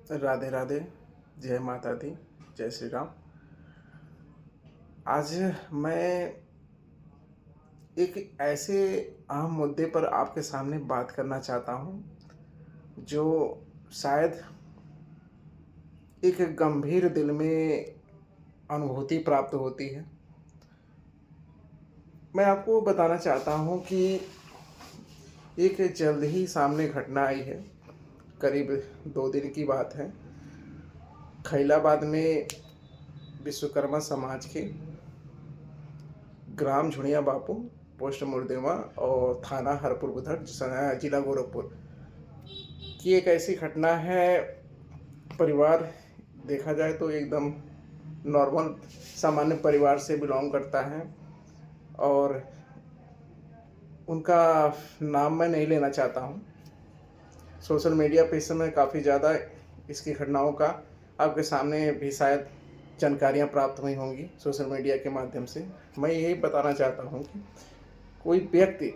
राधे राधे। जय माता दी। जय श्री राम। आज मैं एक ऐसे अहम मुद्दे पर आपके सामने बात करना चाहता हूँ, जो शायद एक गंभीर दिल में अनुभूति प्राप्त होती है। मैं आपको बताना चाहता हूँ कि एक जल्द ही सामने घटना आई है। करीब 2 दिन की बात है। खैलाबाद में विश्वकर्मा समाज के ग्राम झुड़िया बापू, पोस्ट मुरदेवा और थाना हरपुर बुधर, जिला गोरखपुर की एक ऐसी घटना है। परिवार देखा जाए तो एकदम नॉर्मल सामान्य परिवार से बिलोंग करता है, और उनका नाम मैं नहीं लेना चाहता हूँ। सोशल मीडिया पे इस समय काफ़ी ज़्यादा इसकी घटनाओं का आपके सामने भी शायद जानकारियाँ प्राप्त हुई होंगी सोशल मीडिया के माध्यम से। मैं यही बताना चाहता हूँ कि कोई व्यक्ति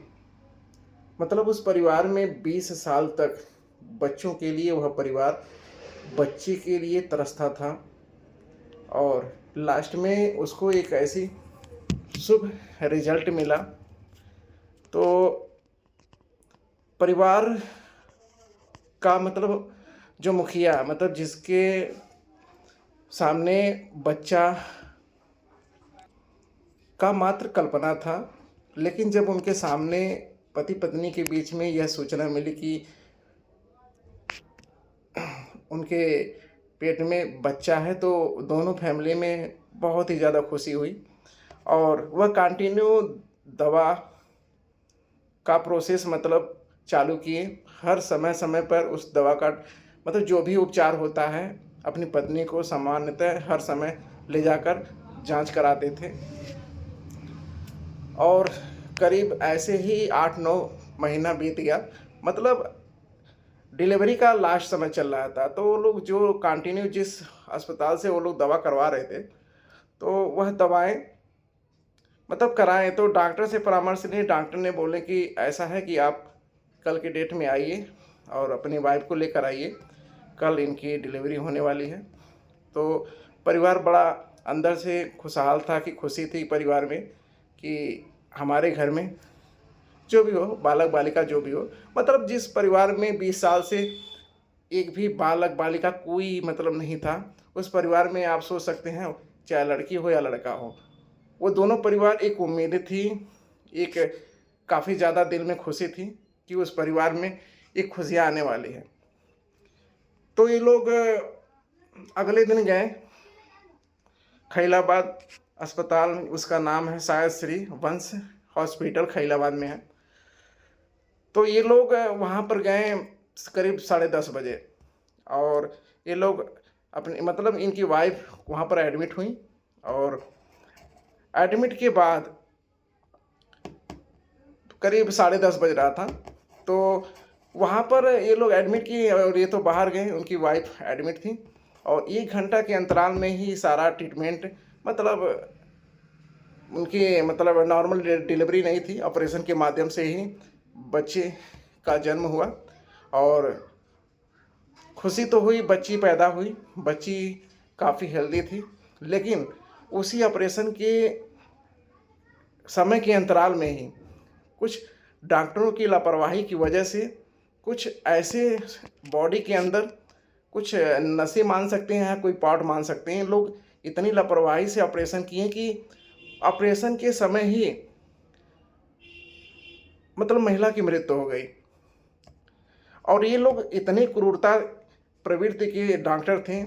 मतलब उस परिवार में 20 साल तक बच्चों के लिए वह परिवार बच्चे के लिए तरसता था, और लास्ट में उसको एक ऐसी शुभ रिजल्ट मिला। तो परिवार का मतलब जो मुखिया, मतलब जिसके सामने बच्चा का मात्र कल्पना था, लेकिन जब उनके सामने पति पत्नी के बीच में यह सूचना मिली कि उनके पेट में बच्चा है, तो दोनों फैमिली में बहुत ही ज़्यादा खुशी हुई। और वह कंटिन्यू दवा का प्रोसेस मतलब चालू किए। हर समय समय पर उस दवा का मतलब जो भी उपचार होता है, अपनी पत्नी को सामान्यतः हर समय ले जाकर जांच कराते थे। और करीब ऐसे ही 8-9 महीना बीत गया। मतलब डिलीवरी का लास्ट समय चल रहा था, तो वो लोग जो कंटिन्यू जिस अस्पताल से वो लोग दवा करवा रहे थे, तो वह दवाएं मतलब कराएं, तो डॉक्टर से परामर्श लिए। डॉक्टर ने बोले कि ऐसा है कि आप कल की डेट में आइए और अपनी वाइफ को लेकर आइए, कल इनकी डिलीवरी होने वाली है। तो परिवार बड़ा अंदर से खुशहाल था, कि खुशी थी परिवार में कि हमारे घर में जो भी हो, बालक बालिका जो भी हो, मतलब जिस परिवार में 20 साल से एक भी बालक बालिका कोई मतलब नहीं था, उस परिवार में आप सोच सकते हैं, चाहे लड़की हो या लड़का हो, वो दोनों परिवार एक उम्मीद थी, एक काफ़ी ज़्यादा दिल में खुशी थी कि उस परिवार में एक खुशियाँ आने वाली है। तो ये लोग अगले दिन गए खैलाबाद अस्पताल। उसका नाम है शायद श्री वंश हॉस्पिटल, खैलाबाद में है। तो ये लोग वहाँ पर गए करीब 10:30 बजे, और ये लोग अपनी मतलब इनकी वाइफ वहाँ पर एडमिट हुई। और एडमिट के बाद करीब 10:30 बज रहा था, तो वहाँ पर ये लोग एडमिट किए और ये तो बाहर गए, उनकी वाइफ एडमिट थी। और 1 घंटा के अंतराल में ही सारा ट्रीटमेंट मतलब उनकी मतलब नॉर्मल डिलीवरी नहीं थी, ऑपरेशन के माध्यम से ही बच्चे का जन्म हुआ। और खुशी तो हुई, बच्ची पैदा हुई, बच्ची काफ़ी हेल्दी थी। लेकिन उसी ऑपरेशन के समय के अंतराल में ही कुछ डॉक्टरों की लापरवाही की वजह से कुछ ऐसे बॉडी के अंदर कुछ नसें मान सकते हैं, कोई पार्ट मान सकते हैं, लोग इतनी लापरवाही से ऑपरेशन किए कि ऑपरेशन के समय ही मतलब महिला की मृत्यु हो गई। और ये लोग इतने क्रूरता प्रवृत्ति के डॉक्टर थे।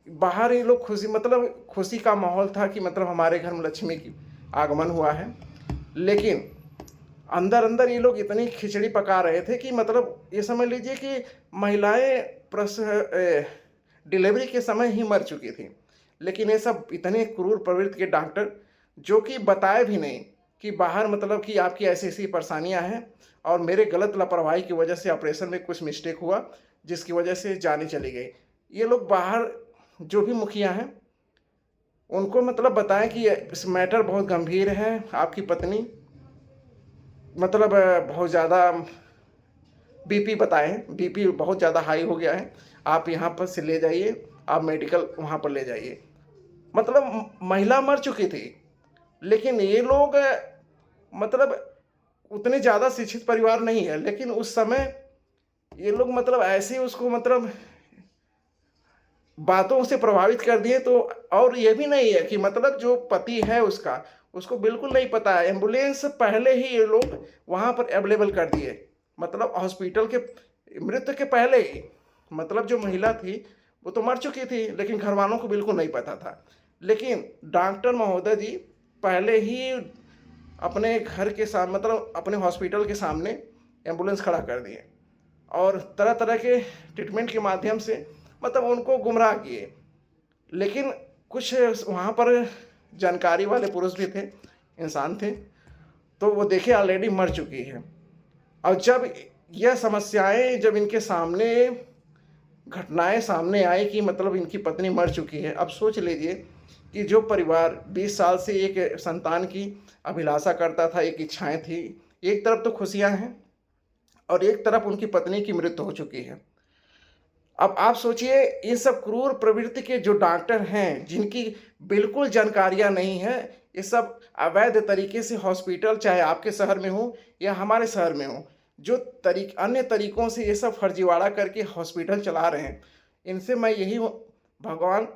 बाहर ये लोग खुशी मतलब खुशी का माहौल था कि मतलब हमारे घर में लक्ष्मी की आगमन हुआ है, लेकिन अंदर अंदर ये लोग इतनी खिचड़ी पका रहे थे कि मतलब ये समझ लीजिए कि महिलाएं डिलीवरी के समय ही मर चुकी थी। लेकिन ये सब इतने क्रूर प्रवृत्ति के डॉक्टर, जो कि बताए भी नहीं कि बाहर मतलब कि आपकी ऐसी ऐसी परेशानियां हैं, और मेरे गलत लापरवाही की वजह से ऑपरेशन में कुछ मिस्टेक हुआ, जिसकी वजह से जाने चली गई। ये लोग बाहर जो भी मुखिया हैं उनको मतलब बताएं कि इस मैटर बहुत गंभीर है, आपकी पत्नी मतलब बहुत ज़्यादा बीपी बताएं, बीपी बहुत ज़्यादा हाई हो गया है, आप यहाँ पर से ले जाइए, आप मेडिकल वहाँ पर ले जाइए। मतलब महिला मर चुकी थी, लेकिन ये लोग मतलब उतने ज़्यादा शिक्षित परिवार नहीं है, लेकिन उस समय ये लोग मतलब ऐसे ही उसको मतलब बातों से प्रभावित कर दिए। तो और ये भी नहीं है कि मतलब जो पति है उसका, उसको बिल्कुल नहीं पता है। एम्बुलेंस पहले ही ये लोग वहाँ पर अवेलेबल कर दिए, मतलब हॉस्पिटल के मृत्यु के पहले ही। मतलब जो महिला थी वो तो मर चुकी थी, लेकिन घर वालों को बिल्कुल नहीं पता था। लेकिन डॉक्टर महोदय जी पहले ही अपने घर के सामने, मतलब अपने हॉस्पिटल के सामने एम्बुलेंस खड़ा कर दिए और तरह तरह के ट्रीटमेंट के माध्यम से मतलब उनको गुमराह किए। लेकिन कुछ वहाँ पर जानकारी वाले पुरुष भी थे, इंसान थे, तो वो देखे ऑलरेडी मर चुकी है। और जब यह समस्याएं, जब इनके सामने घटनाएं सामने आई कि मतलब इनकी पत्नी मर चुकी है, अब सोच लीजिए कि जो परिवार 20 साल से एक संतान की अभिलाषा करता था, एक इच्छाएं थी, एक तरफ तो खुशियां हैं और एक तरफ उनकी पत्नी की मृत्यु हो चुकी है। अब आप सोचिए, इन सब क्रूर प्रवृत्ति के जो डॉक्टर हैं, जिनकी बिल्कुल जानकारियां नहीं है, ये सब अवैध तरीके से हॉस्पिटल, चाहे आपके शहर में हो या हमारे शहर में हो, जो अन्य तरीकों से ये सब फर्जीवाड़ा करके हॉस्पिटल चला रहे हैं, इनसे मैं यही भगवान,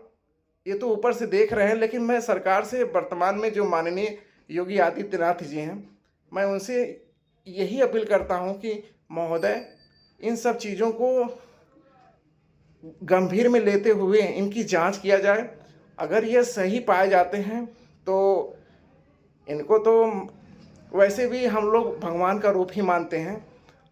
ये तो ऊपर से देख रहे हैं, लेकिन मैं सरकार से, वर्तमान में जो माननीय योगी आदित्यनाथ जी हैं, मैं उनसे यही अपील करता हूं कि महोदय, इन सब चीज़ों को गंभीर में लेते हुए इनकी जांच किया जाए। अगर ये सही पाए जाते हैं तो इनको तो वैसे भी हम लोग भगवान का रूप ही मानते हैं।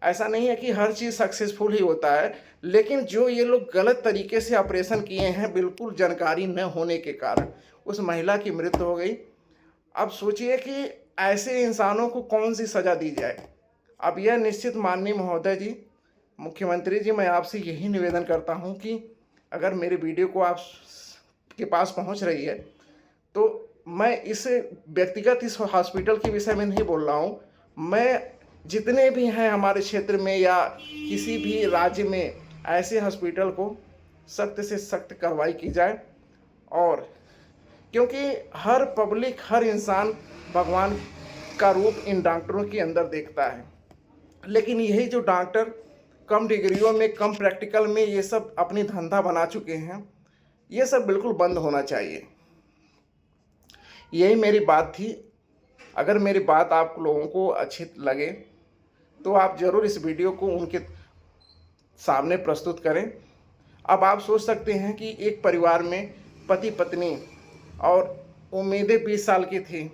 ऐसा नहीं है कि हर चीज़ सक्सेसफुल ही होता है, लेकिन जो ये लोग गलत तरीके से ऑपरेशन किए हैं, बिल्कुल जानकारी न होने के कारण उस महिला की मृत्यु हो गई। अब सोचिए कि ऐसे इंसानों को कौन सी सज़ा दी जाए। अब यह निश्चित माननीय महोदय जी, मुख्यमंत्री जी, मैं आपसे यही निवेदन करता हूं कि अगर मेरे वीडियो को आप के पास पहुंच रही है, तो मैं इस व्यक्तिगत इस हॉस्पिटल के विषय में नहीं बोल रहा हूं, मैं जितने भी हैं हमारे क्षेत्र में या किसी भी राज्य में, ऐसे हॉस्पिटल को सख्त से सख्त कार्रवाई की जाए। और क्योंकि हर पब्लिक, हर इंसान भगवान का रूप इन डॉक्टरों के अंदर देखता है, लेकिन यही जो डॉक्टर कम डिग्रियों में, कम प्रैक्टिकल में ये सब अपनी धंधा बना चुके हैं, ये सब बिल्कुल बंद होना चाहिए। यही मेरी बात थी। अगर मेरी बात आप लोगों को अच्छी लगे तो आप ज़रूर इस वीडियो को उनके सामने प्रस्तुत करें। अब आप सोच सकते हैं कि एक परिवार में पति पत्नी और उम्मीदें 20 साल की थी,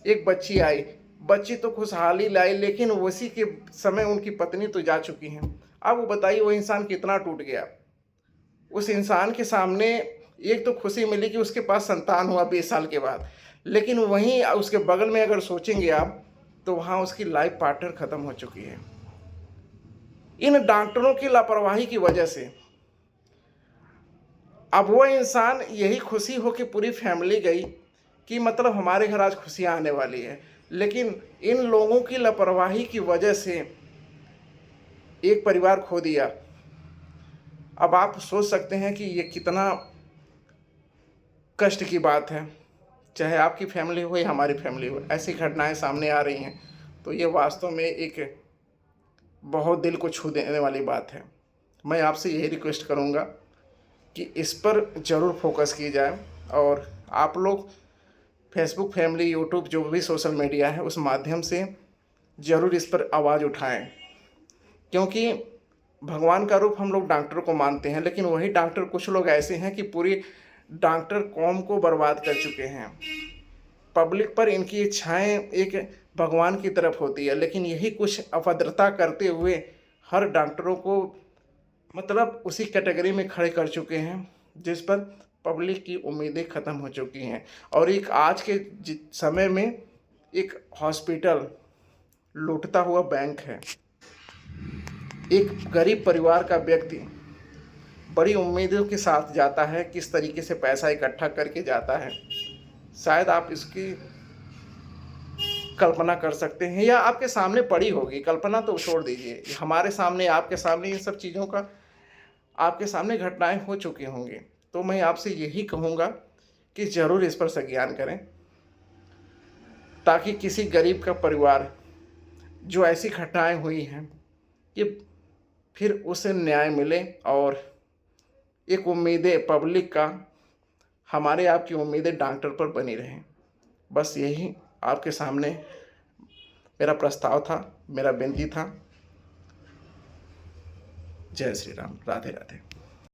एक बच्ची आई, बच्ची तो खुशहाली लाई, लेकिन उसी के समय उनकी पत्नी तो जा चुकी हैं। अब वो बताइए, वो इंसान कितना टूट गया। उस इंसान के सामने एक तो खुशी मिली कि उसके पास संतान हुआ 20 साल के बाद, लेकिन वहीं उसके बगल में अगर सोचेंगे आप, तो वहाँ उसकी लाइफ पार्टनर ख़त्म हो चुकी है इन डॉक्टरों की लापरवाही की वजह से। अब वो इंसान यही खुशी हो कि पूरी फैमिली गई कि मतलब हमारे घर आज खुशियाँ आने वाली है, लेकिन इन लोगों की लापरवाही की वजह से एक परिवार खो दिया। अब आप सोच सकते हैं कि ये कितना कष्ट की बात है। चाहे आपकी फैमिली हो या हमारी फैमिली हो, ऐसी घटनाएं सामने आ रही हैं, तो ये वास्तव में एक बहुत दिल को छू देने वाली बात है। मैं आपसे यही रिक्वेस्ट करूँगा कि इस पर ज़रूर फोकस की जाए, और आप लोग फेसबुक फैमिली, यूट्यूब, जो भी सोशल मीडिया है, उस माध्यम से ज़रूर इस पर आवाज़ उठाएं। क्योंकि भगवान का रूप हम लोग डॉक्टर को मानते हैं, लेकिन वही डॉक्टर, कुछ लोग ऐसे हैं कि पूरी डॉक्टर कौम को बर्बाद कर चुके हैं। पब्लिक पर इनकी इच्छाएं एक भगवान की तरफ होती है, लेकिन यही कुछ अभद्रता करते हुए हर डॉक्टरों को मतलब उसी कैटेगरी में खड़े कर चुके हैं, जिस पर पब्लिक की उम्मीदें ख़त्म हो चुकी हैं। और एक आज के समय में एक हॉस्पिटल लूटता हुआ बैंक है। एक गरीब परिवार का व्यक्ति बड़ी उम्मीदों के साथ जाता है, किस तरीके से पैसा इकट्ठा करके जाता है, शायद आप इसकी कल्पना कर सकते हैं, या आपके सामने पड़ी होगी। कल्पना तो छोड़ दीजिए, हमारे सामने, आपके सामने इन सब चीज़ों का आपके सामने घटनाएं हो चुकी होंगी। तो मैं आपसे यही कहूँगा कि ज़रूर इस पर संज्ञान करें, ताकि किसी गरीब का परिवार जो ऐसी घटनाएं हुई हैं, ये फिर उसे न्याय मिले और एक उम्मीदें पब्लिक का, हमारे आपकी उम्मीदें डॉक्टर पर बनी रहें। बस यही आपके सामने मेरा प्रस्ताव था, मेरा विनती था। जय श्री राम, राधे राधे।